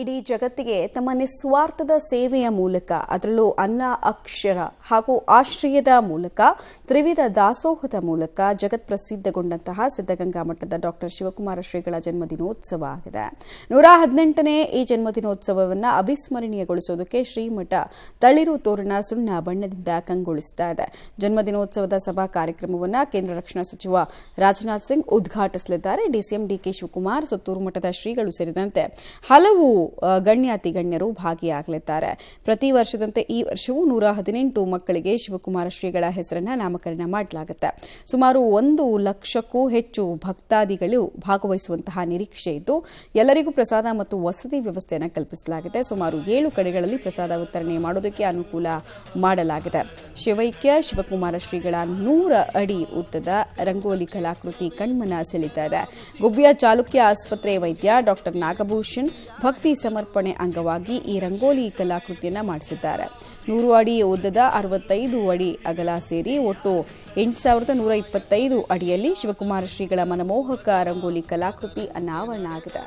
ಇಡೀ ಜಗತ್ತಿಗೆ ತಮ್ಮ ನಿಸ್ವಾರ್ಥದ ಸೇವೆಯ ಮೂಲಕ ಅದರಲ್ಲೂ ಅನ್ನ ಅಕ್ಷರ ಹಾಗೂ ಆಶ್ರಯದ ಮೂಲಕ ತ್ರಿವಿಧ ದಾಸೋಹದ ಮೂಲಕ ಜಗತ್ಪ್ರಸಿದ್ಧಗೊಂಡಂತಹ ಸಿದ್ಧಗಂಗಾ ಮಠದ ಡಾಕ್ಟರ್ ಶಿವಕುಮಾರ ಶ್ರೀಗಳ ಜನ್ಮದಿನೋತ್ಸವ ಆಗಿದೆ. 118ನೇ ಈ ಜನ್ಮದಿನೋತ್ಸವವನ್ನು ಅವಿಸ್ಮರಣೀಯಗೊಳಿಸುವುದಕ್ಕೆ ಶ್ರೀಮಠ ತಳಿರು ತೋರಣ ಸುಣ್ಣ ಬಣ್ಣದಿಂದ ಕಂಗೊಳಿಸ್ತಾ ಇದೆ. ಜನ್ಮದಿನೋತ್ಸವದ ಸಭಾ ಕಾರ್ಯಕ್ರಮವನ್ನು ಕೇಂದ್ರ ರಕ್ಷಣಾ ಸಚಿವ ರಾಜನಾಥ್ ಸಿಂಗ್ ಉದ್ಘಾಟಿಸಲಿದ್ದಾರೆ. ಡಿಸಿಎಂ ಡಿಕೆ ಶಿವಕುಮಾರ್, ಸುತ್ತೂರು ಮಠದ ಶ್ರೀಗಳು ಸೇರಿದಂತೆ ಹಲವು ಗಣ್ಯಾತಿ ಗಣ್ಯರು ಭಾಗಿಯಾಗಲಿದ್ದಾರೆ. ಪ್ರತಿ ವರ್ಷದಂತೆ ಈ ವರ್ಷವೂ 118 ಮಕ್ಕಳಿಗೆ ಶಿವಕುಮಾರ ಶ್ರೀಗಳ ಹೆಸರನ್ನು ನಾಮಕರಣ ಮಾಡಲಾಗುತ್ತೆ. ಸುಮಾರು 1 ಲಕ್ಷಕ್ಕೂ ಹೆಚ್ಚು ಭಕ್ತಾದಿಗಳು ಭಾಗವಹಿಸುವಂತಹ ನಿರೀಕ್ಷೆ ಇದ್ದು ಎಲ್ಲರಿಗೂ ಪ್ರಸಾದ ಮತ್ತು ವಸತಿ ವ್ಯವಸ್ಥೆಯನ್ನು ಕಲ್ಪಿಸಲಾಗಿದೆ. ಸುಮಾರು 7 ಕಡೆಗಳಲ್ಲಿ ಪ್ರಸಾದ ವಿತರಣೆ ಮಾಡೋದಕ್ಕೆ ಅನುಕೂಲ ಮಾಡಲಾಗಿದೆ. ಶಿವೈಕ್ಯ ಶಿವಕುಮಾರ ಶ್ರೀಗಳ 100 ಅಡಿ ಉದ್ದದ ರಂಗೋಲಿ ಕಲಾಕೃತಿ ಕಣ್ಮನ ಸೆಳೀತಾ ಇದೆ. ಗುಬ್ಬಿಯ ಚಾಲುಕ್ಯ ಆಸ್ಪತ್ರೆ ವೈದ್ಯ ಡಾಕ್ಟರ್ ನಾಗಭೂಷಣ್ ಭಕ್ತಿ ಸಮರ್ಪಣೆ ಅಂಗವಾಗಿ ಈ ರಂಗೋಲಿ ಕಲಾಕೃತಿಯನ್ನು ಮಾಡಿಸಿದ್ದಾರೆ. 100 ಅಡಿ ಉದ್ದದ 65 ಅಡಿ ಅಗಲ ಸೇರಿ ಒಟ್ಟು 8125 ಅಡಿಯಲ್ಲಿ ಶಿವಕುಮಾರ ಶ್ರೀಗಳ ಮನಮೋಹಕ ರಂಗೋಲಿ ಕಲಾಕೃತಿ ಅನಾವರಣ ಆಗಿದೆ.